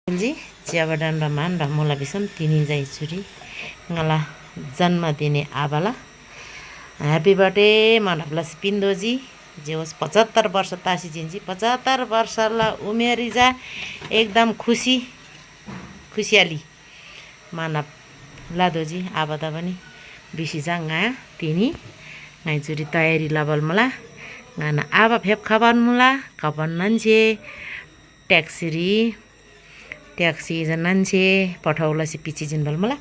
जी चियाबाडान र मान र मोला बिसम तिनी जाइ चुरी ngala जन्मदिने आबाला ह्यापी बर्थडे मनहबला पिन्दोजी जे होस् 75 वर्ष तासी जिन्जी 75 वर्षला उमेरी जा एकदम खुसियाली मानव लादोजी आबादा पनि बिसी जा nga तिनी ngai चुरी तयारी लाबल मला ngana आबा फेप खबान मुला खबन नन्छे ट्याक्सी जनान्छे पठाउलासी पिछि जिनबल मला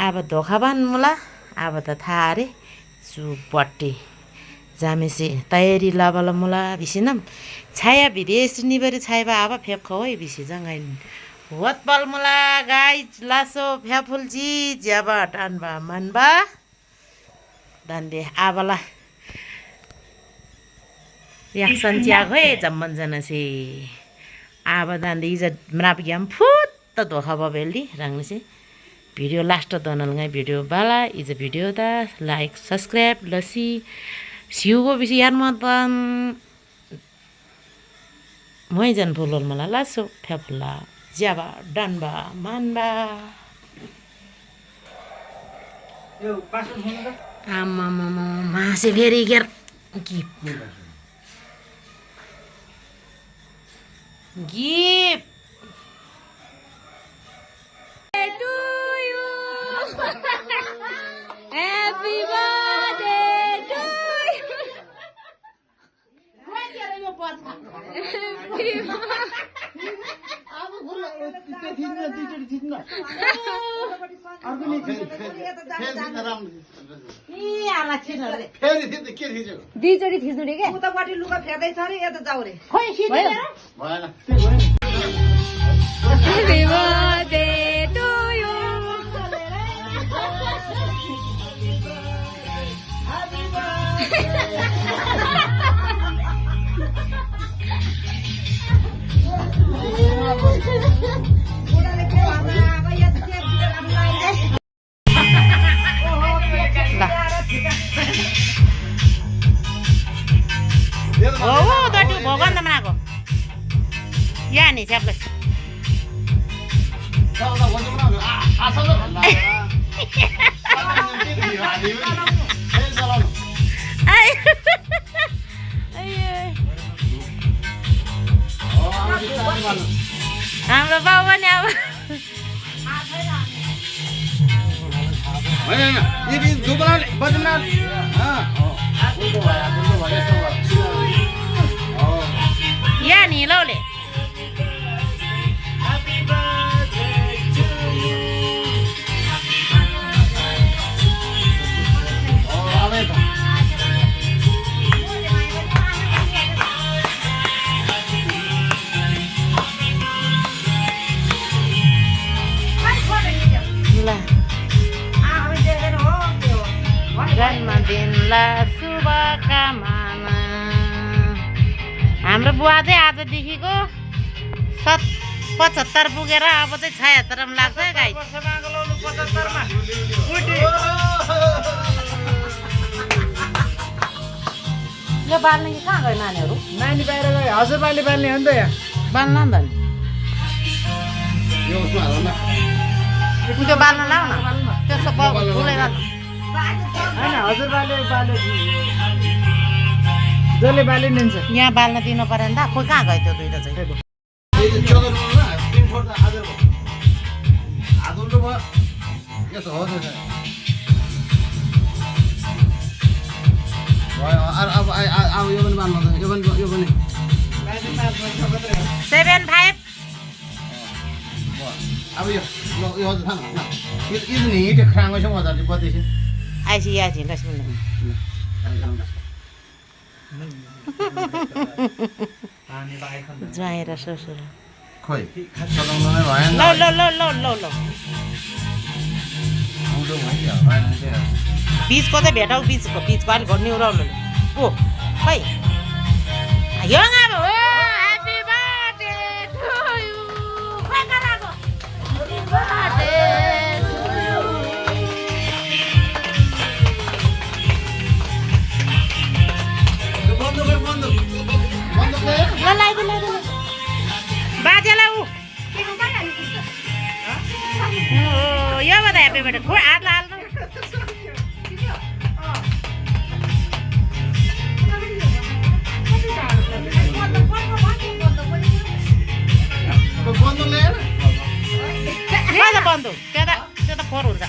अब धोखाबान मुला अब त थाहा रे चु पट्टी जामेसे तयारी लाबल मुला बिसिनम छाया विदेश निबरे छाया अब फेप खवै बिसि जंगाइन वतपल मुला गाई लासो फ्याफुलजी ज्याबा टानबा मनबा दान्दे आबला याक्सन च्या गए जम्मन जनसे आबा दान्दे इज मरापियाम फुट त धोखाबा बेलदी रंगसे भिडियो लास्ट दनल ngai भिडियो बाला इज भिडियो दा लाइक सब्सक्राइब लसी सिउगो बिसि यार मतन मै जन फुलल मला लासो फ्याफुला ज्याबा डनबा मानबा यो पासवर्ड हुनु त आमा मासे भेरी गेर gift to you. Happy birthday to you. दुईचोटी थिच्नु रे के उतापट्टि लुगा फेर्दैछ रे यता जाऊ रे खोइ भएन Happy birthday to you. बुढाले के भन्छ अब यो त के हो दटु भगवान त मनाको या नि सबले हाम्रो बाउ पनि अब या नि लौले जन्मदिनलाई शुभकामना हाम्रो बुवा चाहिँ आजदेखिको 75 पुगेर अब चाहिँ 76 मा लाग्छ गाई यो बाल्ने कि कहाँ गयो नानीहरू नानी बाहिर गयो हजुरबाले बाल्ने हो नि त यहाँ बाल्न नि त त्यो बाल्न लाउ न त्यसो ठुलै बाल्नु होइन हजुरबाले बाल्यो जसले बाल्यो नि हुन्छ यहाँ बाल्न दिनु पऱ्यो नि त खोइ कहाँ गयो त्यो दुइटा चाहिँ सेभेन फाइभ आइसी लक्ष्मी ज्वाइँ र ससुर लौ बिचको चाहिँ भेटाउ बिचको अलिक घट्ने उराउनु ओ खै यो अब हो ह्यापी बर्थडे टु यु खै कराको ह्यापी बर्थडे ल लाइदिनु बाजेलाई उ ह्याप्पी बर्थडे खोइ हातलाई हाल्नु बन्द त्यो त फोहोर हुन्छ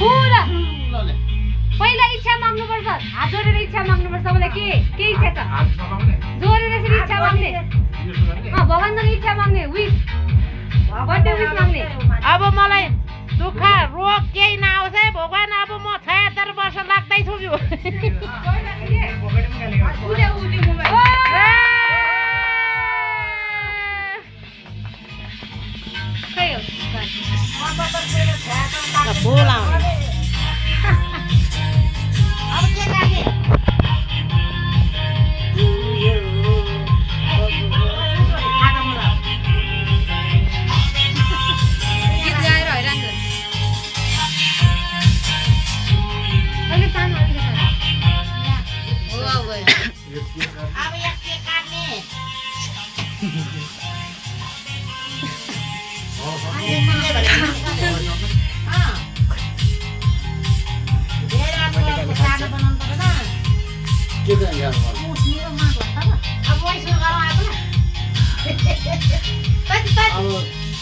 पुरा पहिला इच्छा माग्नुपर्छ हात जोडेर इच्छा माग्नुपर्छ मलाई के इच्छा छ जोडेर यसरी इच्छा माग्ने भगवान्सँग इच्छा माग्ने विश बर्थडे विश माग्ने अब मलाई दुःख रोग केही नआओस् है भगवान् अब म 76 वर्ष लाग्दैछु यो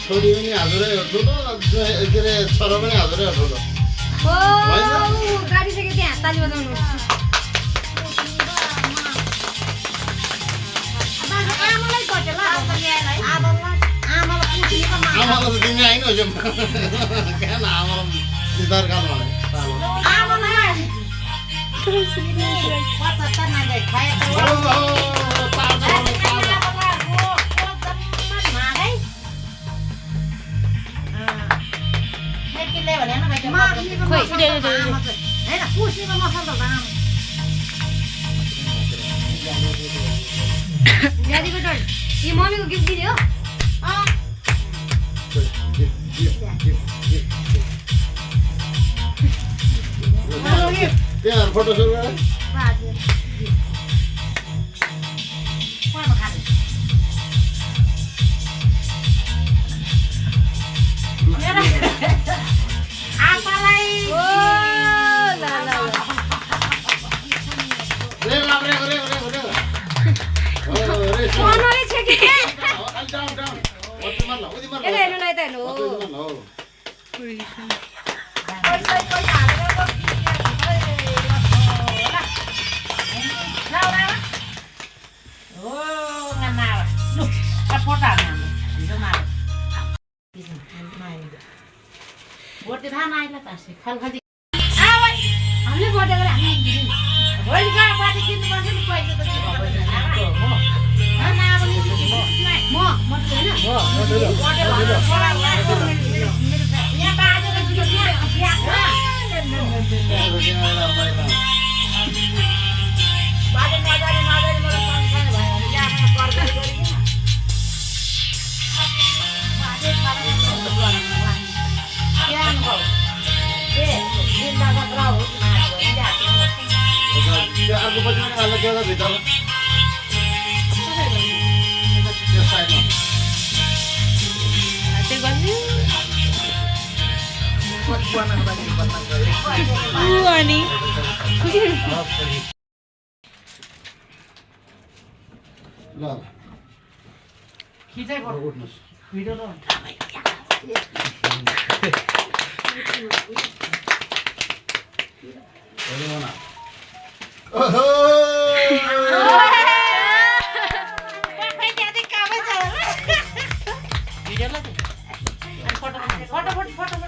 छोरी पनि हजुरै हो ठुलो के अरे छोरा पनि हजुरै हो ठुलो गाडिसक्यो त्यहाँ ताली बजाउनु आमालाई त तिमी आइन हो क्या आमालाई सिधार काम यो मम्मीको गिफ्ट दिने हो त्यहाँ फोटो सुट गर हामीले बर्थडे गरेर अर्को पछि पनि अलग एउटा भित्र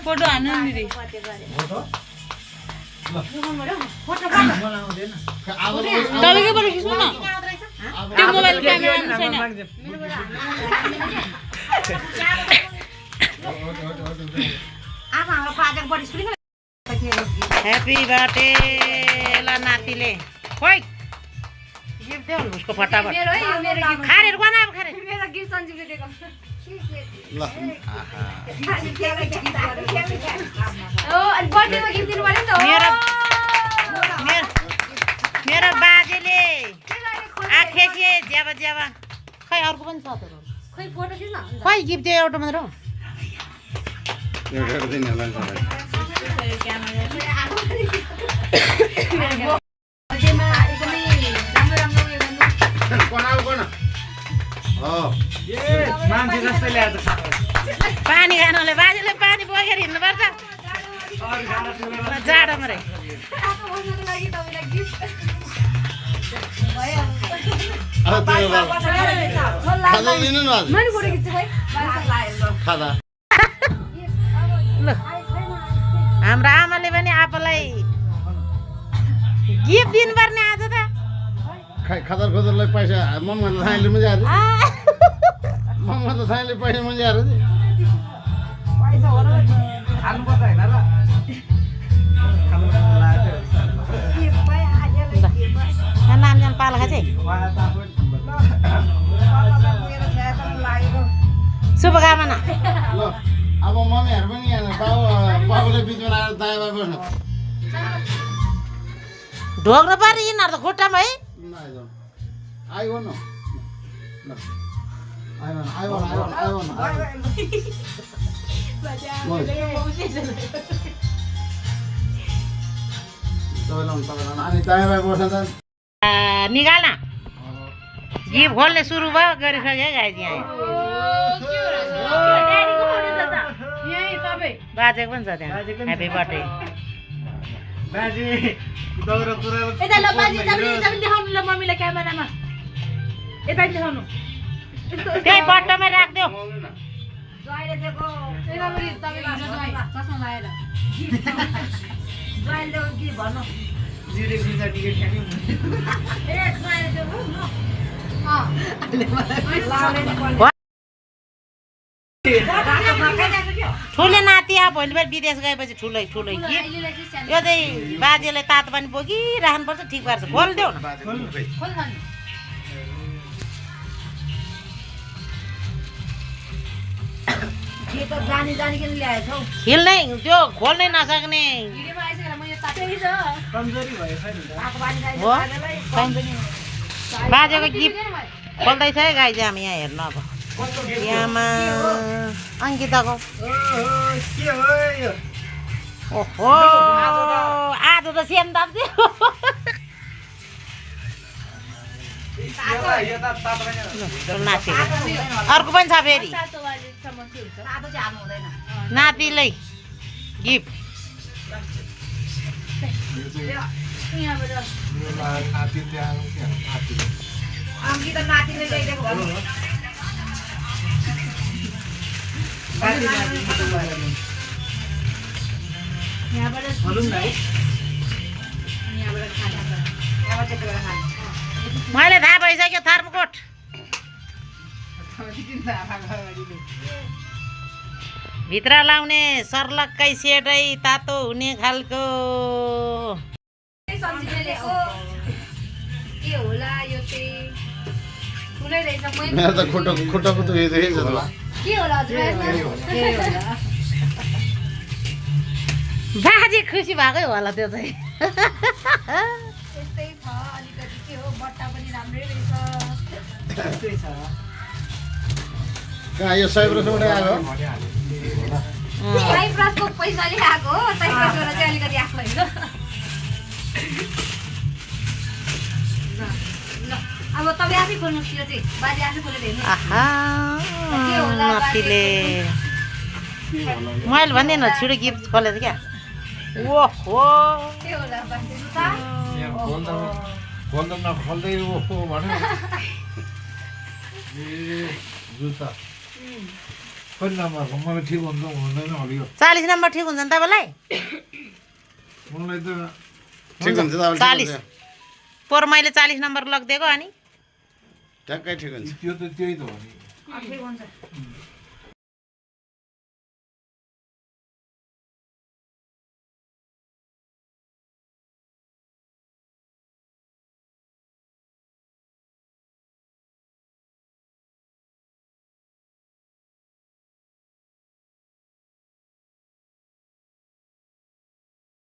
फोटो हान्नु नि दिदी तपाईँकैबाट खिच्नु न त्यो मोबाइल क्यामेरा छैन ह्याप्पी बर्थडे ल नातिले खोइ गिफ्ट देऊ उसको फटाफट मेरो है यो मेरो गिफ्ट खारेर गन अब खारे मेरो गिफ्ट सञ्जीवले दिएको ल ओ अनि बर्थडेमा गिफ्ट दिनु पर्यो नि त मेरो मेरो बाजेले ज्यावा खै अर्को पनि छ त खै फोटो खिच्न खै गिफ्ट त्यो एउटा मात्र हो एउटा दिन होला नि बर्थडेमा एकदमै राम्रो राम्रो उयो गर्नु कोन हो ए मान्छे जस्तै ल्याएर त पानी खानुले बाजेले पानी बोकेर हिँड्नुपर्छ जाडोमा रे तातो बस्नको लागि तपाईँलाई गिफ्ट भयो खाजा दिनु न आज मैले फोटो खिच्छु खै खाजा ल हाम्रो आमाले पनि आफूलाई गिफ्ट दिनुपर्ने आज त खदर खदरलाई पैसा मम्मा त थाइले मजा आयो मम्मा त थाइले पैसा मजा आयो खानुपर्छ होइन र नाम जान पालखा चाहिँ शुभकामना ल अब मम्मीहरू पनि यहाँ बाबुले बिचमा आएर दायाँ बाबु बस्नु ढोग्नु पर्यो यिनीहरू त खुट्टामा है आइगो न अनि दायाँ बाबु बस्न त निकाल्न गिफ्ट खोल्ने सुरु भयो गरिसक्यो गाई यहाँ बाजेको पनि छ त्यहाँ ह्याप्पी बर्थडे बाजे दौरा पुरा यता ल बाजे तपाईले देखाउनु ल मम्मीलाई क्यामेरामा यता देखाउनु त्यही बट्टामै राखिदेऊ ज्वाइँले दिएको चस्मा लगाएर ज्वाइँले दिएको के भन्नु जिरे पिज्जा टिकट खाने ए ज्वाइँले दिएको न ठुलो नाति अब भोलिपल्ट विदेश गएपछि ठुलै ठुलै गिफ्ट यो चाहिँ बाजेले तातो पानी बोकिराख्नुपर्छ ठिक पार्छ खोलिदेऊ न के त जानी जानिकन ल्याएछौ खेल्नै त्यो खोल्नै नसक्ने कमजोरी भयो छैन हो बाजेको गिफ्ट खोल्दैछ है गाई चाहिँ हामी यहाँ हेर्नु अब यहाँमा अङ्किताको के हो यो ओहो आज त सेम दाप्थ्यो यो त तपाईँ नातिको अर्को पनि छ फेरि तातो चाहिँ हाल्नु हुँदैन नातिलाई गिफ्ट अङ्की त नातिले ल्याइदिएको भन्नु भनौँ न है मैले थाहा भइसक्यो थर्मकोट भित्र लाउने सर्लक्कै सेटै तातो हुने खालको के होला यो चाहिँ ठुलै रहेछ मेरो त खुट्टाको त हेर्दै छ त के होला हजुर बाजे खुसी भएकै होला त्यो चाहिँ यस्तै छ अलिकति के हो बट्टा पनि राम्रै रहेछ त्यस्तै छ कहाँ यो सयप्रसबाट आएको साइप्रसको पैसाले आएको हो साइप्रसबाट चाहिँ अलिकति आएको होइन ल अब तपाईँ आफै खोल्नुहोस् यो चाहिँ बाजे आफै खोलेर हेर्नु आहा नातिले मैले भन्दिनँ छिटो गिफ्ट खोलेछ क्या ओहो के होला बाजे खोल्दै ओहो भन्यो जुत्ता कति नम्बरको मलाई ठिक हुन्छ हुँदैन होला यो 40 नम्बर ठिक हुन्छ नि तपाईँलाई मलाई त ठिक हुन्छ 40 पोहोर मैले 40 नम्बर लगिदिएको अनि ठ्याक्कै ठिक हुन्छ त्यो त त्यही त हो नि ठिक हुन्छ